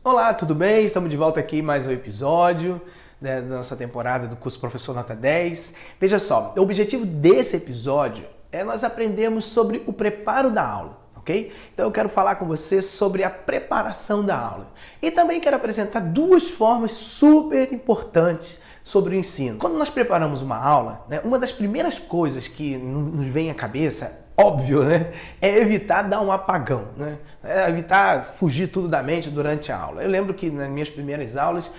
Olá, tudo bem? Estamos de volta aqui em mais um episódio da nossa temporada do curso Professor Nota 10. Veja só, o objetivo desse episódio é nós aprendermos sobre o preparo da aula, ok? Então eu quero falar com você sobre a preparação da aula. E também quero apresentar duas formas super importantes sobre o ensino. Quando nós preparamos uma aula, uma das primeiras coisas que nos vem à cabeça, óbvio, é evitar dar um apagão, É evitar fugir tudo da mente durante a aula. Eu lembro que nas minhas primeiras aulas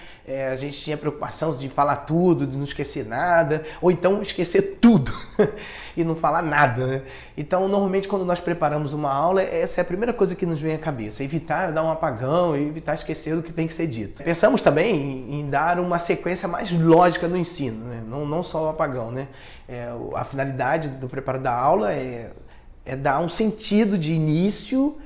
a gente tinha preocupação de falar tudo, de não esquecer nada, ou então esquecer tudo e não falar nada, Então, normalmente, quando nós preparamos uma aula, essa é a primeira coisa que nos vem à cabeça, evitar dar um apagão e evitar esquecer do que tem que ser dito. Pensamos também em dar uma sequência mais lógica no ensino, não só o apagão, A finalidade do preparo da aula é dar um sentido de início,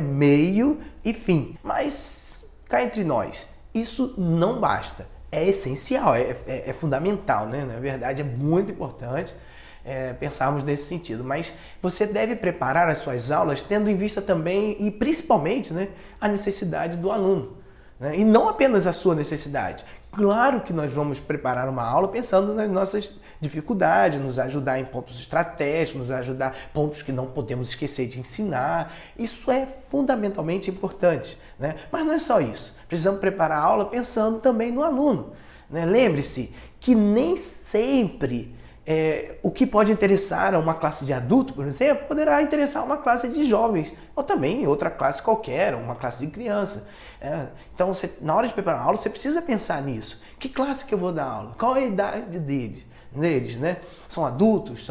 meio e fim. Mas, cá entre nós, isso não basta. É essencial, é fundamental, Na verdade, é muito importante pensarmos nesse sentido. Mas você deve preparar as suas aulas tendo em vista também e principalmente a necessidade do aluno. E não apenas a sua necessidade. Claro que nós vamos preparar uma aula pensando nas nossas dificuldades, nos ajudar em pontos estratégicos, nos ajudar em pontos que não podemos esquecer de ensinar. Isso é fundamentalmente importante, Mas não é só isso. Precisamos preparar a aula pensando também no aluno, Lembre-se que nem sempre o que pode interessar a uma classe de adulto, por exemplo, poderá interessar uma classe de jovens, ou também outra classe qualquer, uma classe de criança. Então, na hora de preparar a aula, você precisa pensar nisso. Que classe que eu vou dar aula? Qual é a idade deles? São adultos,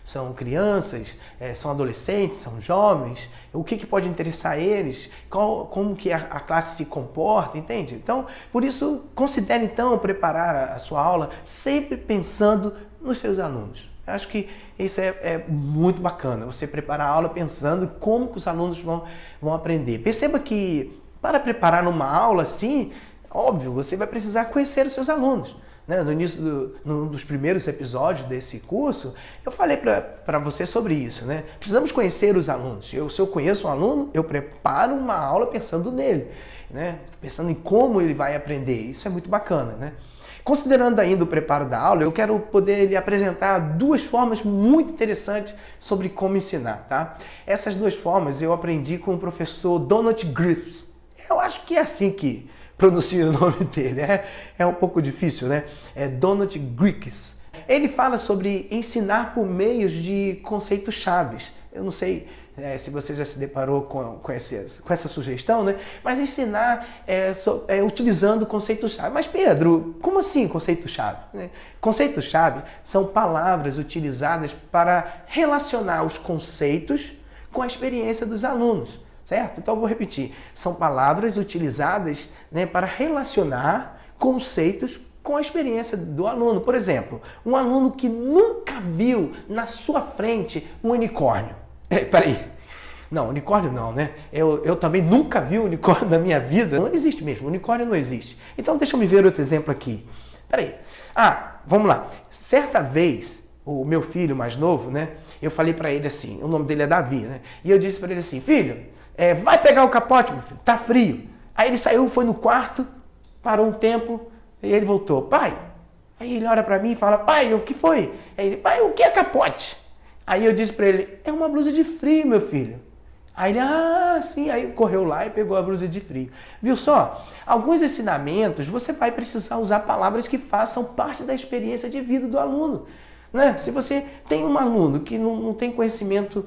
são crianças, são adolescentes, são jovens? O que pode interessar eles? Como que a classe se comporta, entende? Então, por isso, considere então preparar a sua aula sempre pensando nos seus alunos. Eu acho que isso é muito bacana, você preparar a aula pensando como que os alunos vão aprender. Perceba que para preparar uma aula assim, óbvio, você vai precisar conhecer os seus alunos. No início num dos primeiros episódios desse curso, eu falei para você sobre isso. Precisamos conhecer os alunos. Se eu conheço um aluno, eu preparo uma aula pensando nele, pensando em como ele vai aprender. Isso é muito bacana. Considerando ainda o preparo da aula, eu quero poder lhe apresentar duas formas muito interessantes sobre como ensinar. Tá? Essas duas formas eu aprendi com o professor Donald Griffiths. Eu acho que é assim que pronuncia o nome dele, é um pouco difícil, É Donald Griffiths. Ele fala sobre ensinar por meios de conceitos chaves. Eu não sei se você já se deparou com essa sugestão, Mas ensinar utilizando conceitos-chave. Mas Pedro, como assim conceito-chave? Conceitos-chave são palavras utilizadas para relacionar os conceitos com a experiência dos alunos. Certo? Então eu vou repetir. São palavras utilizadas para relacionar conceitos com a experiência do aluno. Por exemplo, um aluno que nunca viu na sua frente um unicórnio. Peraí. Não, unicórnio não, Eu também nunca vi um unicórnio na minha vida. Não existe mesmo. Unicórnio não existe. Então deixa eu me ver outro exemplo aqui. Peraí. Vamos lá. Certa vez, o meu filho mais novo, Eu falei para ele assim, o nome dele é Davi, E eu disse para ele assim, filho, vai pegar o capote, meu filho, tá frio. Aí ele saiu, foi no quarto, parou um tempo, e ele voltou, pai. Aí ele olha para mim e fala, pai, o que foi? Aí ele, pai, o que é capote? Aí eu disse para ele, é uma blusa de frio, meu filho. Aí ele, sim, aí correu lá e pegou a blusa de frio. Viu só? Alguns ensinamentos você vai precisar usar palavras que façam parte da experiência de vida do aluno. Se você tem um aluno que não tem conhecimento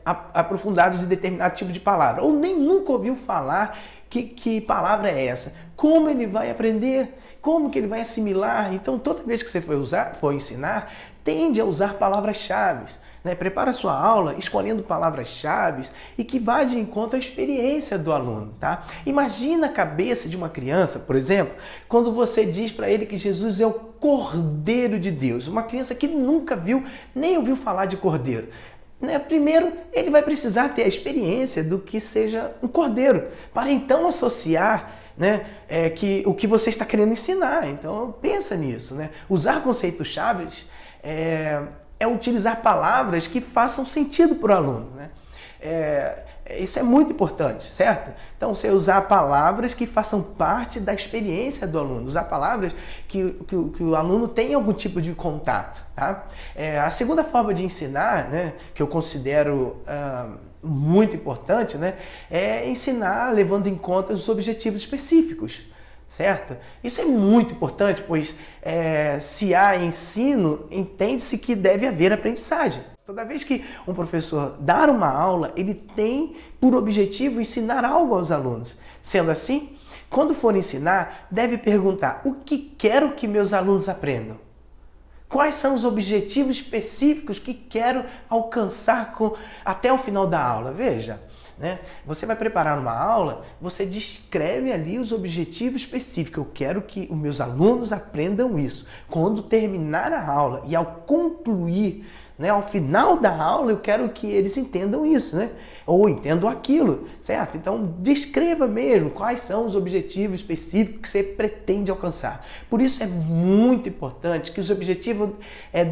aprofundado de determinado tipo de palavra, ou nem nunca ouviu falar que palavra é essa, como ele vai aprender? Como que ele vai assimilar? Então, toda vez que você for ensinar, tende a usar palavras-chave. Prepara a sua aula escolhendo palavras-chave e que vá de encontro à experiência do aluno. Tá? Imagina a cabeça de uma criança, por exemplo, quando você diz para ele que Jesus é o Cordeiro de Deus. Uma criança que nunca viu, nem ouviu falar de cordeiro. Primeiro, ele vai precisar ter a experiência do que seja um cordeiro, para então associar o que você está querendo ensinar. Então, pensa nisso. Usar conceitos-chave é utilizar palavras que façam sentido para o aluno. Isso é muito importante, certo? Então, você usar palavras que façam parte da experiência do aluno, usar palavras que o aluno tenha algum tipo de contato, tá? A segunda forma de ensinar, né, que eu considero muito importante, né, é ensinar levando em conta os objetivos específicos, certo? Isso é muito importante, pois se há ensino, entende-se que deve haver aprendizagem. Toda vez que um professor dar uma aula, ele tem por objetivo ensinar algo aos alunos. Sendo assim, quando for ensinar, deve perguntar: o que quero que meus alunos aprendam? Quais são os objetivos específicos que quero alcançar até o final da aula? Veja, né? Você vai preparar uma aula, você descreve ali os objetivos específicos. Eu quero que os meus alunos aprendam isso. Quando terminar a aula e ao concluir, né, ao final da aula, eu quero que eles entendam isso, né? Ou entendam aquilo, certo? Então, descreva mesmo quais são os objetivos específicos que você pretende alcançar. Por isso é muito importante que os objetivos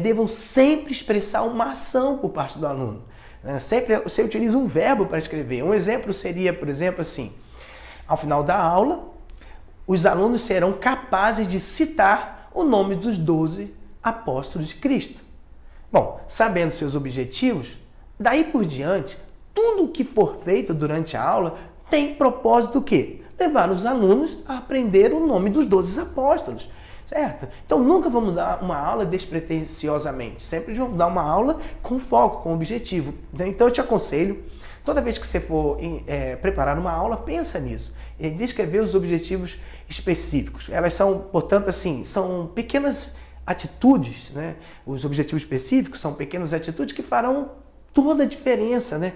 devam sempre expressar uma ação por parte do aluno. Sempre você utiliza um verbo para escrever. Um exemplo seria, por exemplo, assim: ao final da aula, os alunos serão capazes de citar o nome dos 12 apóstolos de Cristo. Bom, sabendo seus objetivos, daí por diante, tudo o que for feito durante a aula tem propósito o quê? Levar os alunos a aprender o nome dos 12 apóstolos, certo? Então nunca vamos dar uma aula despretensiosamente, sempre vamos dar uma aula com foco, com objetivo. Então eu te aconselho, toda vez que você for preparar uma aula, pensa nisso, e descrever os objetivos específicos. Elas são, portanto, assim, são pequenas atitudes, né? Os objetivos específicos são pequenas atitudes que farão toda a diferença, né?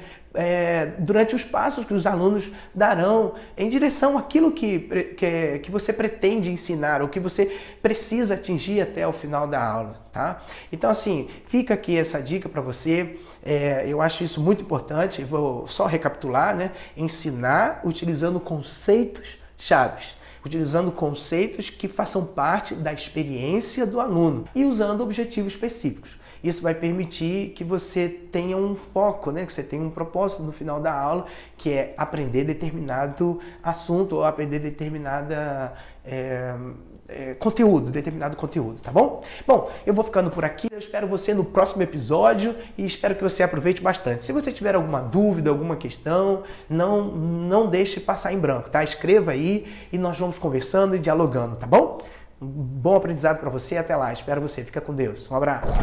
Durante os passos que os alunos darão em direção àquilo que você pretende ensinar ou que você precisa atingir até o final da aula, tá? Então, assim, fica aqui essa dica para você. Eu acho isso muito importante. Vou só recapitular, né? Ensinar utilizando conceitos chaves, utilizando conceitos que façam parte da experiência do aluno e usando objetivos específicos. Isso vai permitir que você tenha um foco, né? Que você tenha um propósito no final da aula, que é aprender determinado assunto ou aprender determinado conteúdo, tá bom? Bom, eu vou ficando por aqui, eu espero você no próximo episódio e espero que você aproveite bastante. Se você tiver alguma dúvida, alguma questão, não deixe passar em branco, tá? Escreva aí e nós vamos conversando e dialogando, tá bom? Um bom aprendizado para você, até lá, espero você, fica com Deus, um abraço.